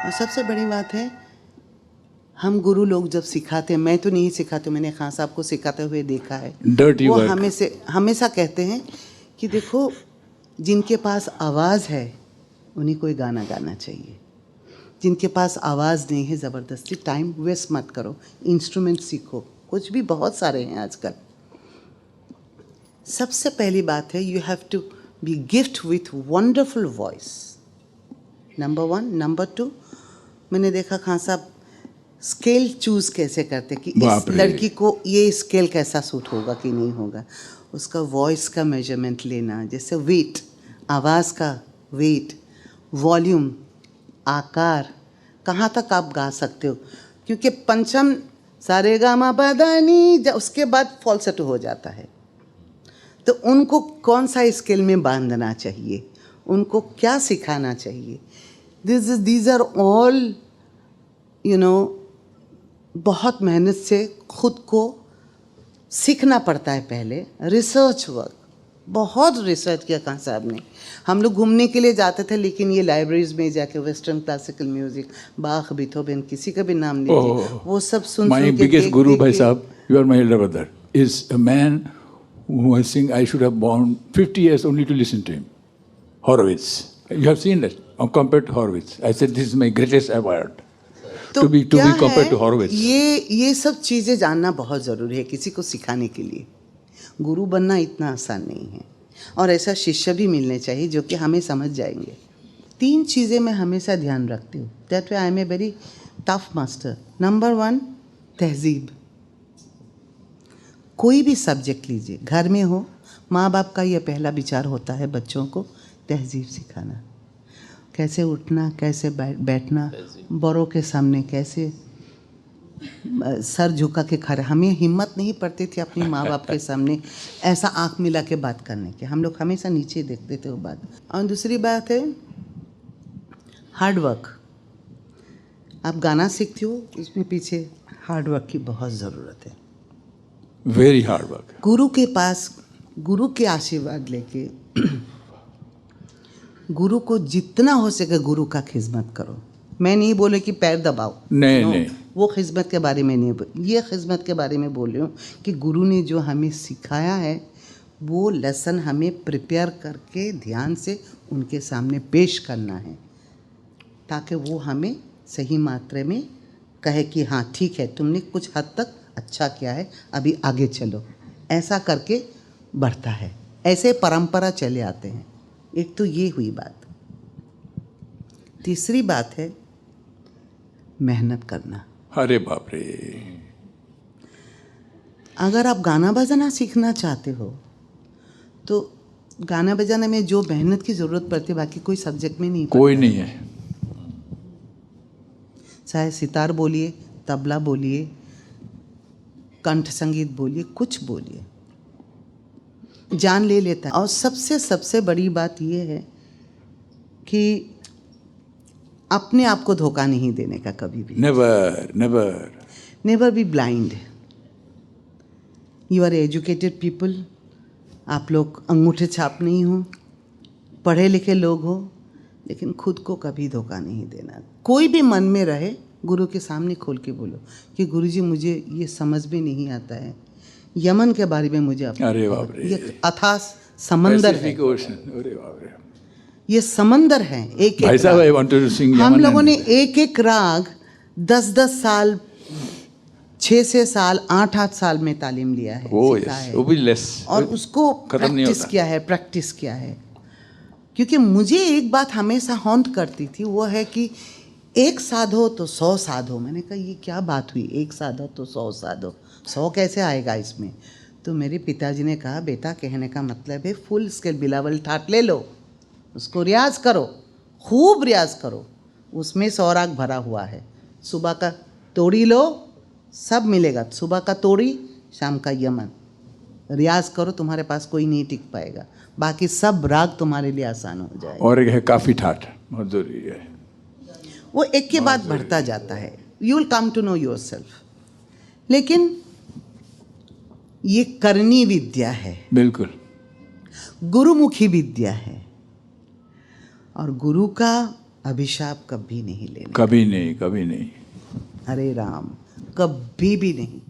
और सबसे बड़ी बात है, हम गुरु लोग जब सिखाते हैं, मैं तो नहीं सिखाती, मैंने खान साहब को सिखाते हुए देखा है, Dirty वो work. हमेशा कहते हैं कि देखो, जिनके पास आवाज़ है उन्हीं को गाना गाना चाहिए, जिनके पास आवाज़ नहीं है ज़बरदस्ती टाइम वेस्ट मत करो, इंस्ट्रूमेंट सीखो, कुछ भी बहुत सारे हैं आजकल। सबसे पहली बात है, you have to be gift with wonderful voice, number 1। Number 2, मैंने देखा खान साहब स्केल चूज़ कैसे करते कि इस लड़की को ये स्केल कैसा सूट होगा कि नहीं होगा, उसका वॉइस का मेजरमेंट लेना, जैसे वेट, आवाज़ का वेट, वॉल्यूम, आकार, कहाँ तक आप गा सकते हो, क्योंकि पंचम सारेगामा पधानी उसके बाद फॉल्सेटो हो जाता है, तो उनको कौन सा स्केल में बांधना चाहिए, उनको क्या सिखाना चाहिए, दीज आर ऑल बहुत मेहनत से खुद को सीखना पड़ता है। पहले रिसर्च वर्क, बहुत रिसर्च किया खान साहब ने। हम लोग घूमने के लिए जाते थे, लेकिन ये लाइब्रेरीज में जाके वेस्टर्न क्लासिकल म्यूजिक, बाख, बीथोवेन, किसी का भी नाम लीजिए, वो सब सुन My के biggest देख guru, देख Bhai के। Sahab, you are my elder brother, is a man who I think I should have born 50 years only to listen to him. Horowitz. You have seen that, compared to Horowitz. I said this is my greatest award. तो to be क्या compared to है, Horowitz. ये सब चीज़ें जानना बहुत ज़रूरी है किसी को सिखाने के लिए। गुरु बनना इतना आसान नहीं है, और ऐसा शिष्य भी मिलने चाहिए जो कि हमें समझ जाएंगे। 3 चीज़ें मैं हमेशा ध्यान रखती हूँ, that way I am a very tough master. Number 1, तहजीब। कोई भी सब्जेक्ट लीजिए, घर में हो, माँ बाप का यह पहला विचार होता है बच्चों को तहजीब सिखाना, कैसे उठना, कैसे बैठना, बड़ों के सामने कैसे सर झुका के खड़े। हमें हिम्मत नहीं पड़ती थी अपने माँ बाप के सामने ऐसा आंख मिला के बात करने की, हम लोग हमेशा नीचे देखते थे वो बात। और दूसरी बात है हार्ड वर्क। आप गाना सीखते हो, इसमें पीछे हार्ड वर्क की बहुत ज़रूरत है। Very hard work. गुरु के पास, गुरु के आशीर्वाद लेके गुरु को जितना हो सके गुरु का खिदमत करो। मैं नहीं बोले कि पैर दबाओ, नहीं, वो खिदमत के बारे में नहीं, ये खिदमत के बारे में बोल रही हूँ कि गुरु ने जो हमें सिखाया है वो लेसन हमें प्रिपेयर करके ध्यान से उनके सामने पेश करना है, ताकि वो हमें सही मात्रा में कहे कि हाँ ठीक है, तुमने कुछ हद तक अच्छा किया है, अभी आगे चलो। ऐसा करके बढ़ता है, ऐसे परंपरा चले आते हैं। एक तो ये हुई बात। तीसरी बात है मेहनत करना। अरे बाप रे। अगर आप गाना बजाना सीखना चाहते हो तो गाना बजाने में जो मेहनत की ज़रूरत पड़ती है बाकी कोई सब्जेक्ट में नहीं, कोई नहीं है। चाहे सितार बोलिए, तबला बोलिए, कंठ संगीत बोलिए, कुछ बोलिए, जान ले लेता है। और सबसे बड़ी बात यह है कि अपने आप को धोखा नहीं देने का कभी भी। Never be blind. You are educated people, आप लोग अंगूठे छाप नहीं हो, पढ़े लिखे लोग हो, लेकिन खुद को कभी धोखा नहीं देना। कोई भी मन में रहे, गुरु के सामने खोल के बोलो कि गुरुजी मुझे ये समझ में नहीं आता है, यमन के बारे में मुझे अरे बाप रे, ये अथाह समंदर है, अरे बाप रे, ये समंदर है। एक भाई साहब, I wanted to sing हम Yaman लोगों ने एक राग 10-10 साल, 6 साल, 8-8 साल में तालीम लिया है, सीखा है, वो भी लेस, और उसको प्रैक्टिस किया है। क्योंकि मुझे एक बात हमेशा हॉन्ट करती थी, वो है कि एक साधो तो 100 साधो। मैंने कहा ये क्या बात हुई, एक साधो तो 100 साधो, 100 कैसे आएगा इसमें? तो मेरे पिताजी ने कहा बेटा, कहने का मतलब है फुल स्केल बिलावल ठाट ले लो, उसको रियाज करो, खूब रियाज करो, उसमें 100 राग भरा हुआ है। सुबह का तोड़ी लो, सब मिलेगा, सुबह का तोड़ी, शाम का यमन। रियाज करो, तुम्हारे पास कोई नहीं टिक पाएगा, बाकी सब राग तुम्हारे लिए आसान हो जाएगा। और एक है काफ़ी ठाठ, बहुत जरूरी है। वो एक के बाद बढ़ता जाता है, you will come to know yourself. लेकिन ये करनी विद्या है, बिल्कुल गुरुमुखी विद्या है, और गुरु का अभिशाप कभी नहीं लेना। कभी नहीं, कभी नहीं। हरे राम, कभी भी नहीं।